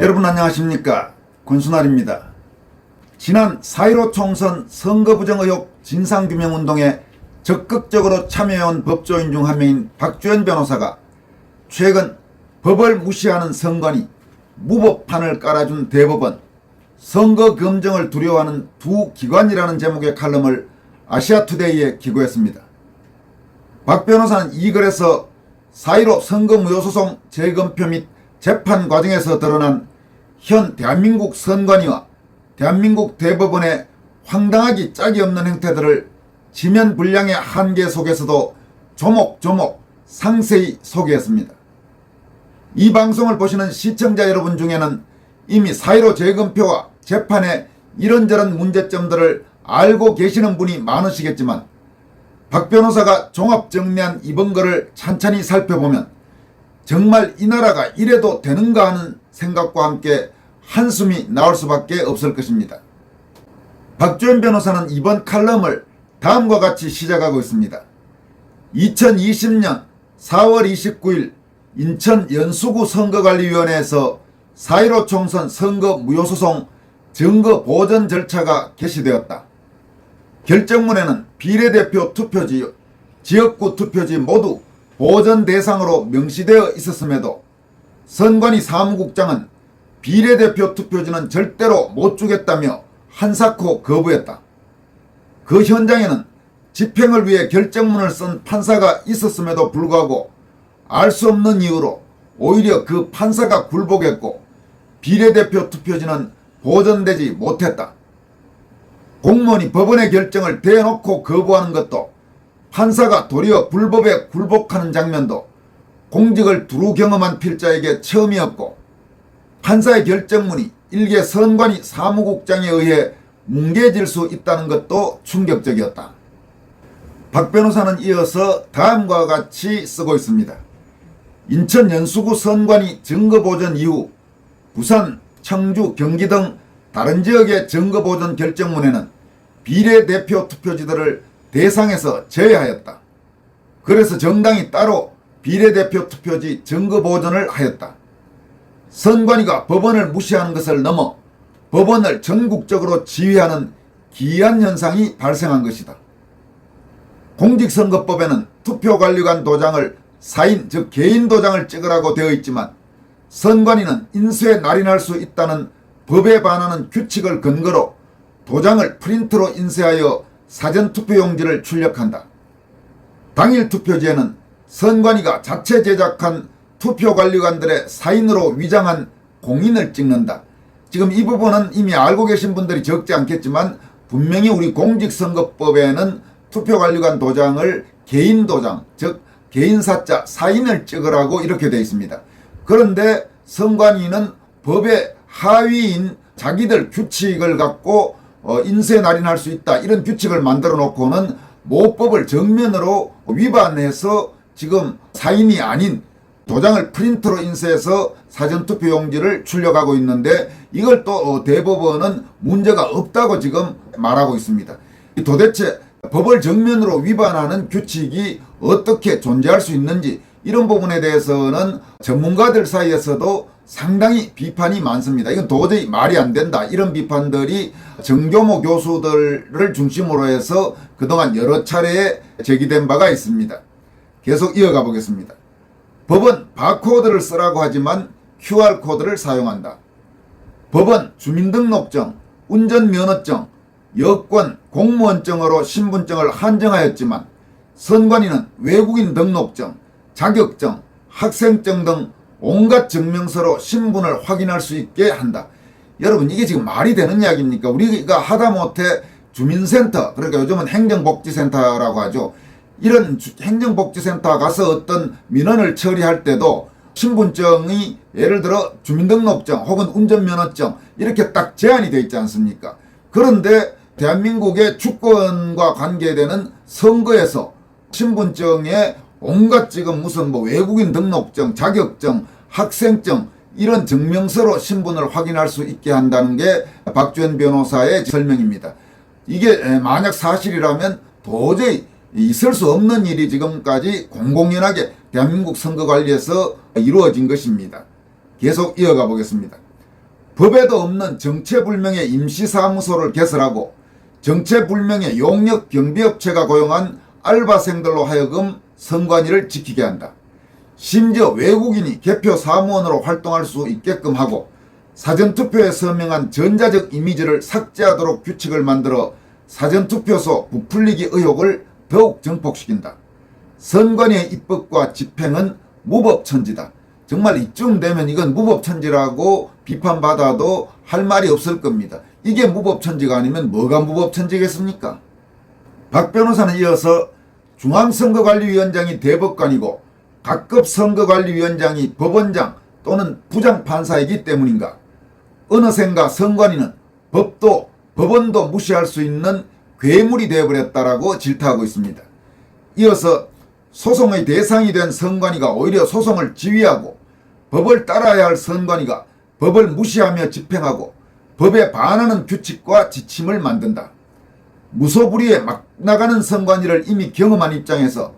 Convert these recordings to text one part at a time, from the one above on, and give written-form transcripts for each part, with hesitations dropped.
여러분 안녕하십니까, 권순알입니다. 지난 4.15 총선 선거 부정 의혹 진상규명운동에 적극적으로 참여해온 법조인 중 한 명인 박주현 변호사가 최근 법을 무시하는 선관위, 무법판을 깔아준 대법원, 선거 검증을 두려워하는 두 기관이라는 제목의 칼럼을 아시아투데이에 기고했습니다. 박 변호사는 이 글에서 4.15 선거무효소송 재검표 및 재판 과정에서 드러난 현 대한민국 선관위와 대한민국 대법원의 황당하기 짝이 없는 행태들을 지면분량의 한계 속에서도 조목조목 상세히 소개했습니다. 이 방송을 보시는 시청자 여러분 중에는 이미 4.15 재검표와 재판의 이런저런 문제점들을 알고 계시는 분이 많으시겠지만 박 변호사가 종합정리한 이번 글을 찬찬히 살펴보면 정말 이 나라가 이래도 되는가 하는 생각과 함께 한숨이 나올 수밖에 없을 것입니다. 박주현 변호사는 이번 칼럼을 다음과 같이 시작하고 있습니다. 2020년 4월 29일 인천 연수구 선거관리위원회에서 4.15 총선 선거 무효소송 증거 보전 절차가 개시되었다. 결정문에는 비례대표 투표지, 지역구 투표지 모두 보전 대상으로 명시되어 있었음에도 선관위 사무국장은 비례대표 투표지는 절대로 못 주겠다며 한사코 거부했다. 그 현장에는 집행을 위해 결정문을 쓴 판사가 있었음에도 불구하고 알 수 없는 이유로 오히려 그 판사가 굴복했고 비례대표 투표지는 보전되지 못했다. 공무원이 법원의 결정을 대놓고 거부하는 것도, 판사가 도리어 불법에 굴복하는 장면도 공직을 두루 경험한 필자에게 처음이었고, 판사의 결정문이 일개 선관위 사무국장에 의해 뭉개질 수 있다는 것도 충격적이었다. 박 변호사는 이어서 다음과 같이 쓰고 있습니다. 인천 연수구 선관위 증거보전 이후 부산, 청주, 경기 등 다른 지역의 증거보전 결정문에는 비례대표 투표지들을 대상에서 제외하였다. 그래서 정당이 따로 비례대표 투표지 증거보전을 하였다. 선관위가 법원을 무시하는 것을 넘어 법원을 전국적으로 지휘하는 기이한 현상이 발생한 것이다. 공직선거법에는 투표관리관 도장을 사인, 즉 개인 도장을 찍으라고 되어 있지만 선관위는 인쇄에 날인할 수 있다는 법에 반하는 규칙을 근거로 도장을 프린트로 인쇄하여 사전투표용지를 출력한다. 당일 투표지에는 선관위가 자체 제작한 투표관리관들의 사인으로 위장한 공인을 찍는다. 지금 이 부분은 이미 알고 계신 분들이 적지 않겠지만 분명히 우리 공직선거법에는 투표관리관 도장을 개인 도장, 즉 개인사자 사인을 찍으라고 이렇게 되어 있습니다. 그런데 선관위는 법의 하위인 자기들 규칙을 갖고 인쇄 날인할 수 있다, 이런 규칙을 만들어 놓고는 모법을 정면으로 위반해서 지금 사인이 아닌 도장을 프린터로 인쇄해서 사전투표용지를 출력하고 있는데 이걸 또 대법원은 문제가 없다고 지금 말하고 있습니다. 도대체 법을 정면으로 위반하는 규칙이 어떻게 존재할 수 있는지, 이런 부분에 대해서는 전문가들 사이에서도 상당히 비판이 많습니다. 이건 도저히 말이 안 된다, 이런 비판들이 정교모 교수들을 중심으로 해서 그동안 여러 차례 제기된 바가 있습니다. 계속 이어가 보겠습니다. 법은 바코드를 쓰라고 하지만 QR코드를 사용한다. 법은 주민등록증, 운전면허증, 여권, 공무원증으로 신분증을 한정하였지만 선관위는 외국인 등록증, 자격증, 학생증 등 온갖 증명서로 신분을 확인할 수 있게 한다. 여러분, 이게 지금 말이 되는 이야기입니까? 우리가 하다못해 주민센터, 그러니까 요즘은 행정복지센터라고 하죠. 이런 행정복지센터 가서 어떤 민원을 처리할 때도 신분증이 예를 들어 주민등록증 혹은 운전면허증 이렇게 딱 제한이 되어 있지 않습니까? 그런데 대한민국의 주권과 관계되는 선거에서 신분증에 온갖 지금 무슨 외국인 등록증, 자격증, 학생증 이런 증명서로 신분을 확인할 수 있게 한다는 게 박주현 변호사의 설명입니다. 이게 만약 사실이라면 도저히 있을 수 없는 일이 지금까지 공공연하게 대한민국 선거관리에서 이루어진 것입니다. 계속 이어가 보겠습니다. 법에도 없는 정체불명의 임시사무소를 개설하고 정체불명의 용역 경비업체가 고용한 알바생들로 하여금 선관위를 지키게 한다. 심지어 외국인이 개표 사무원으로 활동할 수 있게끔 하고 사전투표에 서명한 전자적 이미지를 삭제하도록 규칙을 만들어 사전투표소 부풀리기 의혹을 더욱 증폭시킨다. 선관위의 입법과 집행은 무법천지다. 정말 이쯤 되면 이건 무법천지라고 비판받아도 할 말이 없을 겁니다. 이게 무법천지가 아니면 뭐가 무법천지겠습니까? 박 변호사는 이어서 중앙선거관리위원장이 대법관이고 각급 선거관리위원장이 법원장 또는 부장판사이기 때문인가? 어느샌가 선관위는 법도 법원도 무시할 수 있는 괴물이 되어버렸다라고 질타하고 있습니다. 이어서 소송의 대상이 된 선관위가 오히려 소송을 지휘하고 법을 따라야 할 선관위가 법을 무시하며 집행하고 법에 반하는 규칙과 지침을 만든다. 무소불위에 막 나가는 선관위를 이미 경험한 입장에서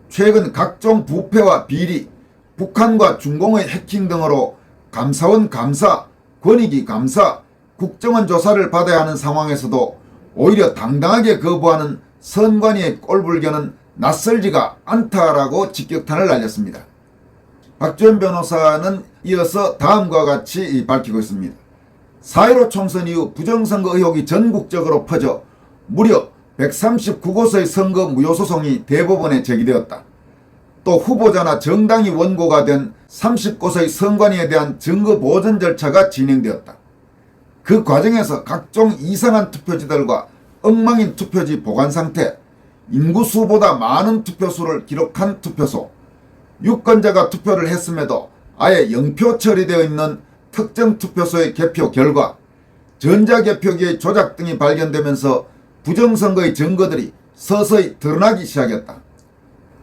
최근 각종 부패와 비리, 북한과 중공의 해킹 등으로 감사원 감사, 권익위 감사, 국정원 조사를 받아야 하는 상황에서도 오히려 당당하게 거부하는 선관위의 꼴불견은 낯설지가 않다라고 직격탄을 날렸습니다. 박지원 변호사는 이어서 다음과 같이 밝히고 있습니다. 4.15 총선 이후 부정선거 의혹이 전국적으로 퍼져 무려 139곳의 선거 무효소송이 대법원에 제기되었다. 또 후보자나 정당이 원고가 된 30곳의 선관위에 대한 증거 보전 절차가 진행되었다. 그 과정에서 각종 이상한 투표지들과 엉망인 투표지 보관 상태, 인구수보다 많은 투표수를 기록한 투표소, 유권자가 투표를 했음에도 아예 영표 처리되어 있는 특정 투표소의 개표 결과, 전자개표기의 조작 등이 발견되면서 부정선거의 증거들이 서서히 드러나기 시작했다.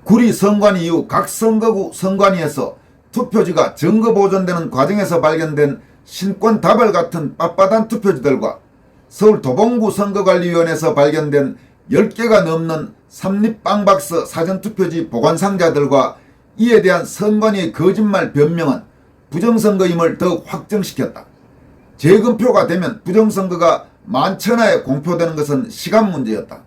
구리 선관위 이후 각 선거구 선관위에서 투표지가 증거 보존되는 과정에서 발견된 신권 다발 같은 빳빳한 투표지들과 서울 도봉구 선거관리위원회에서 발견된 10개가 넘는 삼립빵박스 사전투표지 보관상자들과 이에 대한 선관위의 거짓말 변명은 부정선거임을 더욱 확정시켰다. 재검표가 되면 부정선거가 만천하에 공표되는 것은 시간 문제였다.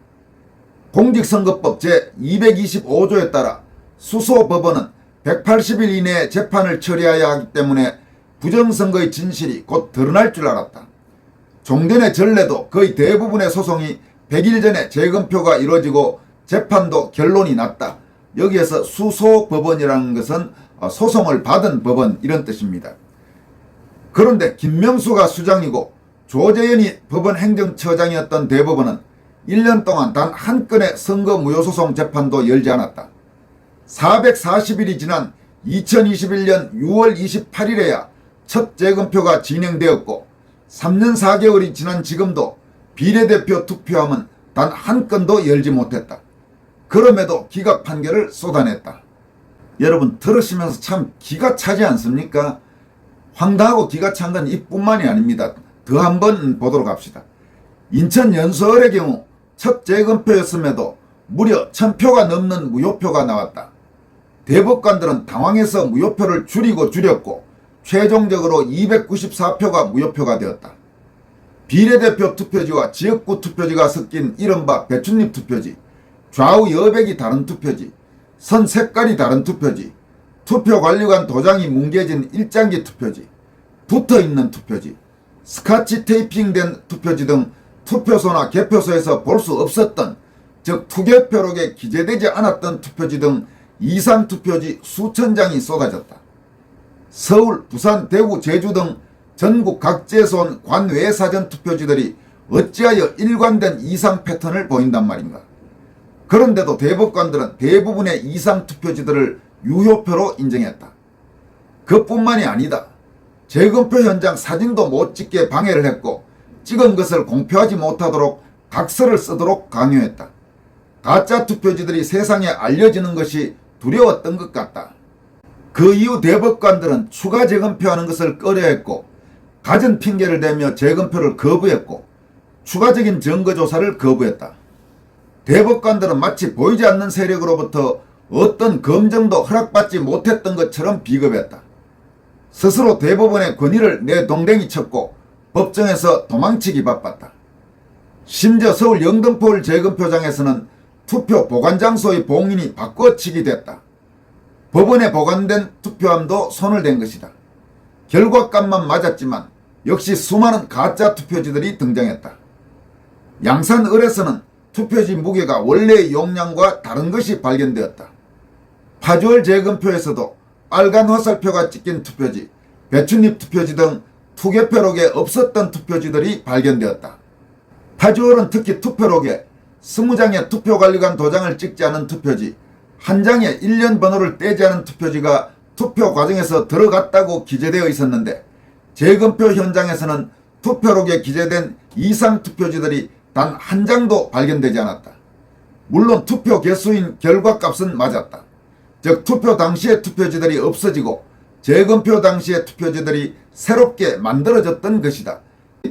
공직선거법 제225조에 따라 수소법원은 180일 이내에 재판을 처리해야 하기 때문에 부정선거의 진실이 곧 드러날 줄 알았다. 종전의 전례도 거의 대부분의 소송이 100일 전에 재검표가 이루어지고 재판도 결론이 났다. 여기에서 수소법원이라는 것은 소송을 받은 법원 이런 뜻입니다. 그런데 김명수가 수장이고 조재현이 법원 행정처장이었던 대법원은 1년 동안 단 한 건의 선거 무효소송 재판도 열지 않았다. 440일이 지난 2021년 6월 28일에야 첫 재검표가 진행되었고 3년 4개월이 지난 지금도 비례대표 투표함은 단 한 건도 열지 못했다. 그럼에도 기각 판결을 쏟아냈다. 여러분 들으시면서 참 기가 차지 않습니까? 황당하고 기가 찬 건 이뿐만이 아닙니다. 더 한번 보도록 합시다. 인천 연서을의 경우 첫 재검표였음에도 무려 1000표가 넘는 무효표가 나왔다. 대법관들은 당황해서 무효표를 줄이고 줄였고 최종적으로 294표가 무효표가 되었다. 비례대표 투표지와 지역구 투표지가 섞인 이른바 배춧잎 투표지, 좌우 여백이 다른 투표지, 선 색깔이 다른 투표지, 투표관리관 도장이 뭉개진 일장기 투표지, 붙어있는 투표지, 스카치 테이핑된 투표지 등 투표소나 개표소에서 볼 수 없었던, 즉 투개표록에 기재되지 않았던 투표지 등 이상 투표지 수천 장이 쏟아졌다. 서울, 부산, 대구, 제주 등 전국 각지에서 온 관외 사전 투표지들이 어찌하여 일관된 이상 패턴을 보인단 말인가. 그런데도 대법관들은 대부분의 이상 투표지들을 유효표로 인정했다. 그뿐만이 아니다. 재검표 현장 사진도 못 찍게 방해를 했고 찍은 것을 공표하지 못하도록 각서를 쓰도록 강요했다. 가짜 투표지들이 세상에 알려지는 것이 두려웠던 것 같다. 그 이후 대법관들은 추가 재검표하는 것을 꺼려했고 갖은 핑계를 대며 재검표를 거부했고 추가적인 증거조사를 거부했다. 대법관들은 마치 보이지 않는 세력으로부터 어떤 검증도 허락받지 못했던 것처럼 비겁했다. 스스로 대법원의 권위를 내동댕이 쳤고 법정에서 도망치기 바빴다. 심지어 서울 영등포울 재검표장에서는 투표 보관장소의 봉인이 바꿔치기 됐다. 법원에 보관된 투표함도 손을 댄 것이다. 결과값만 맞았지만 역시 수많은 가짜 투표지들이 등장했다. 양산을에서는 투표지 무게가 원래의 용량과 다른 것이 발견되었다. 파주을 재검표에서도 빨간 화살표가 찍힌 투표지, 배춧잎 투표지 등 투개표록에 없었던 투표지들이 발견되었다. 파주을은 특히 투표록에 20장의 투표관리관 도장을 찍지 않은 투표지, 한 장에 1년 번호를 떼지 않은 투표지가 투표 과정에서 들어갔다고 기재되어 있었는데 재검표 현장에서는 투표록에 기재된 이상 투표지들이 단 한 장도 발견되지 않았다. 물론 투표 개수인 결과값은 맞았다. 즉 투표 당시의 투표지들이 없어지고 재검표 당시의 투표지들이 새롭게 만들어졌던 것이다.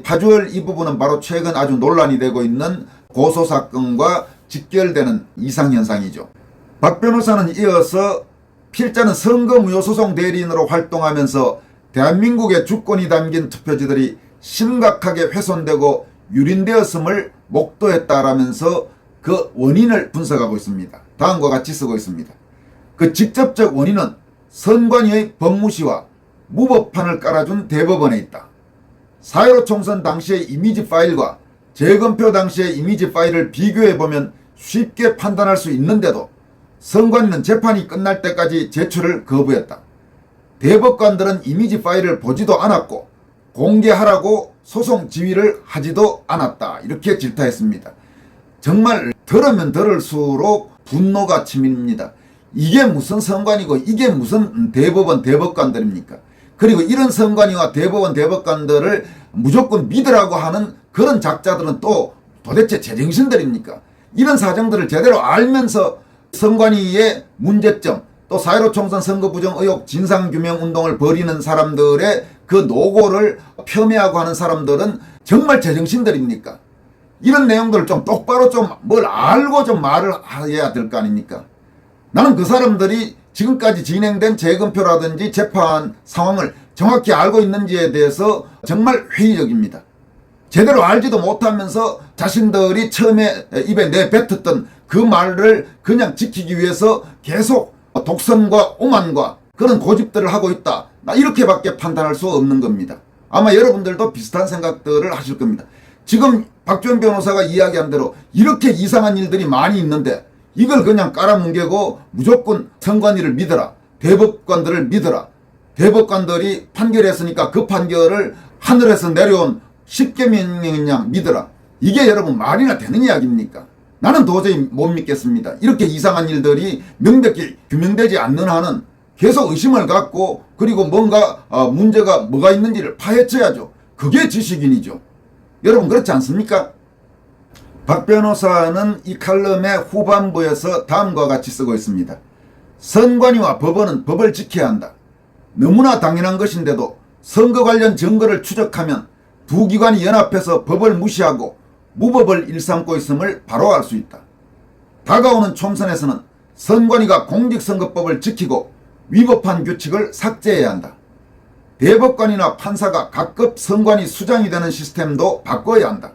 파주을 이 부분은 바로 최근 아주 논란이 되고 있는 고소사건과 직결되는 이상현상이죠. 박 변호사는 이어서 필자는 선거무효소송 대리인으로 활동하면서 대한민국의 주권이 담긴 투표지들이 심각하게 훼손되고 유린되었음을 목도했다라면서 그 원인을 분석하고 있습니다. 다음과 같이 쓰고 있습니다. 그 직접적 원인은 선관위의 법무시와 무법판을 깔아준 대법원에 있다. 4.15 총선 당시의 이미지 파일과 재검표 당시의 이미지 파일을 비교해보면 쉽게 판단할 수 있는데도 선관위는 재판이 끝날 때까지 제출을 거부했다. 대법관들은 이미지 파일을 보지도 않았고 공개하라고 소송 지휘를 하지도 않았다. 이렇게 질타했습니다. 정말 들으면 들을수록 분노가 치밀립니다. 이게 무슨 선관위고 이게 무슨 대법원 대법관들입니까? 그리고 이런 선관위와 대법원 대법관들을 무조건 믿으라고 하는 그런 작자들은 또 도대체 제정신들입니까? 이런 사정들을 제대로 알면서 선관위의 문제점, 또 4.15 총선 선거 부정 의혹 진상규명운동을 벌이는 사람들의 그 노고를 폄훼하고 하는 사람들은 정말 제정신들입니까? 이런 내용들을 좀 똑바로 좀 뭘 알고 좀 말을 해야 될 거 아닙니까? 나는 그 사람들이 지금까지 진행된 재검표라든지 재판 상황을 정확히 알고 있는지에 대해서 정말 회의적입니다. 제대로 알지도 못하면서 자신들이 처음에 입에 내뱉었던 그 말을 그냥 지키기 위해서 계속 독선과 오만과 그런 고집들을 하고 있다. 나 이렇게밖에 판단할 수 없는 겁니다. 아마 여러분들도 비슷한 생각들을 하실 겁니다. 지금 박주현 변호사가 이야기한 대로 이렇게 이상한 일들이 많이 있는데 이걸 그냥 깔아뭉개고 무조건 선관위를 믿어라. 대법관들을 믿어라. 대법관들이 판결했으니까 그 판결을 하늘에서 내려온 십계명령인 양 믿어라. 이게 여러분 말이나 되는 이야기입니까? 나는 도저히 못 믿겠습니다. 이렇게 이상한 일들이 명백히 규명되지 않는 한은 계속 의심을 갖고 그리고 뭔가 문제가 뭐가 있는지를 파헤쳐야죠. 그게 지식인이죠. 여러분 그렇지 않습니까? 박 변호사는 이 칼럼의 후반부에서 다음과 같이 쓰고 있습니다. 선관위와 법원은 법을 지켜야 한다. 너무나 당연한 것인데도 선거 관련 증거를 추적하면 두 기관이 연합해서 법을 무시하고 무법을 일삼고 있음을 바로 알 수 있다. 다가오는 총선에서는 선관위가 공직선거법을 지키고 위법한 규칙을 삭제해야 한다. 대법관이나 판사가 각급 선관위 수장이 되는 시스템도 바꿔야 한다.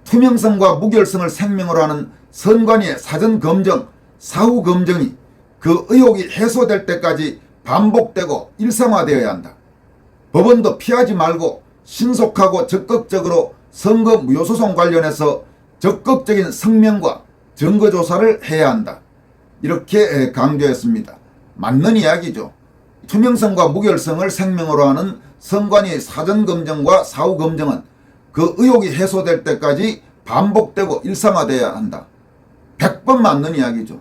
투명성과 무결성을 생명으로 하는 선관위의 사전검정, 사후검정이 그 의혹이 해소될 때까지 반복되고 일상화되어야 한다. 법원도 피하지 말고 신속하고 적극적으로 선거 무효소송 관련해서 적극적인 성명과 증거조사를 해야 한다. 이렇게 강조했습니다. 맞는 이야기죠. 투명성과 무결성을 생명으로 하는 선관위의 사전검정과 사후검정은 그 의혹이 해소될 때까지 반복되고 일상화되어야 한다. 100번 맞는 이야기죠.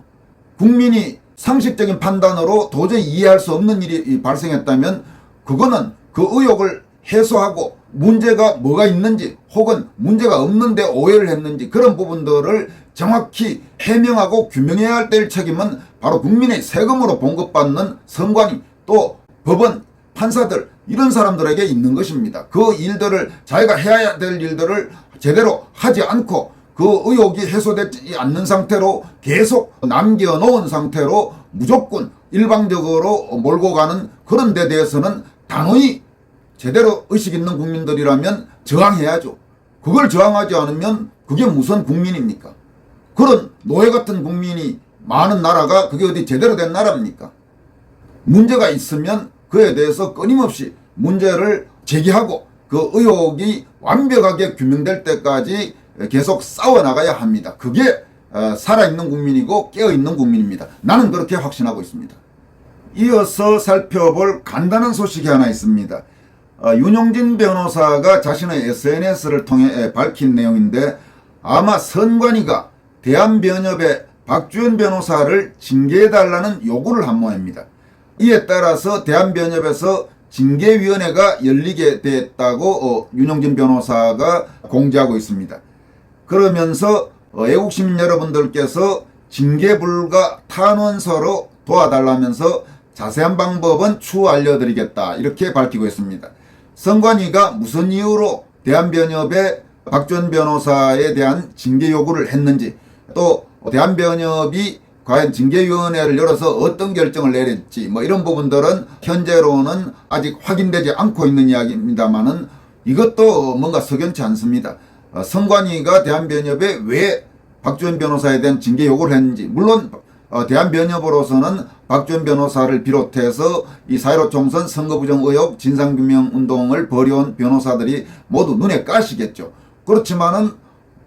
국민이 상식적인 판단으로 도저히 이해할 수 없는 일이 발생했다면 그거는 그 의혹을 해소하고 문제가 뭐가 있는지 혹은 문제가 없는데 오해를 했는지 그런 부분들을 정확히 해명하고 규명해야 할 때의 책임은 바로 국민의 세금으로 봉급받는 선관위 또 법원, 판사들 이런 사람들에게 있는 것입니다. 그 일들을 자기가 해야 될 일들을 제대로 하지 않고 그 의혹이 해소되지 않는 상태로 계속 남겨놓은 상태로 무조건 일방적으로 몰고 가는 그런 데 대해서는 단호히 제대로 의식 있는 국민들이라면 저항해야죠. 그걸 저항하지 않으면 그게 무슨 국민입니까? 그런 노예 같은 국민이 많은 나라가 그게 어디 제대로 된 나라입니까? 문제가 있으면 그에 대해서 끊임없이 문제를 제기하고 그 의혹이 완벽하게 규명될 때까지 계속 싸워나가야 합니다. 그게 살아있는 국민이고 깨어있는 국민입니다. 나는 그렇게 확신하고 있습니다. 이어서 살펴볼 간단한 소식이 하나 있습니다. 윤용진 변호사가 자신의 SNS를 통해 밝힌 내용인데 아마 선관위가 대한변협의 박주현 변호사를 징계해달라는 요구를 한 모양입니다. 이에 따라서 대한변협에서 징계위원회가 열리게 됐다고 윤용진 변호사가 공지하고 있습니다. 그러면서 애국시민 여러분들께서 징계불가 탄원서로 도와달라면서 자세한 방법은 추후 알려드리겠다 이렇게 밝히고 있습니다. 선관위가 무슨 이유로 대한변협의 박주현 변호사에 대한 징계 요구를 했는지 또 대한변협이 과연 징계위원회를 열어서 어떤 결정을 내릴지 이런 부분들은 현재로는 아직 확인되지 않고 있는 이야기입니다만은 이것도 뭔가 석연치 않습니다. 선관위가 대한변협에 왜 박주현 변호사에 대한 징계 요구를 했는지 물론 대한변협으로서는 박주현 변호사를 비롯해서 이 4.15 총선 선거부정 의혹 진상규명 운동을 벌여온 변호사들이 모두 눈에 까시겠죠. 그렇지만은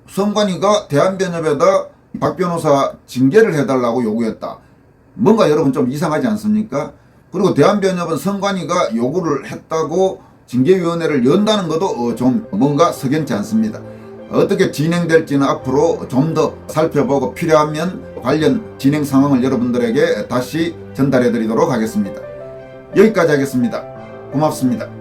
선관위가 대한변협에다 박 변호사 징계를 해달라고 요구했다. 뭔가 여러분 좀 이상하지 않습니까? 그리고 대한변협은 선관위가 요구를 했다고 징계위원회를 연다는 것도 좀 뭔가 석연치 않습니다. 어떻게 진행될지는 앞으로 좀 더 살펴보고 필요하면 관련 진행 상황을 여러분들에게 다시 전달해 드리도록 하겠습니다. 여기까지 하겠습니다. 고맙습니다.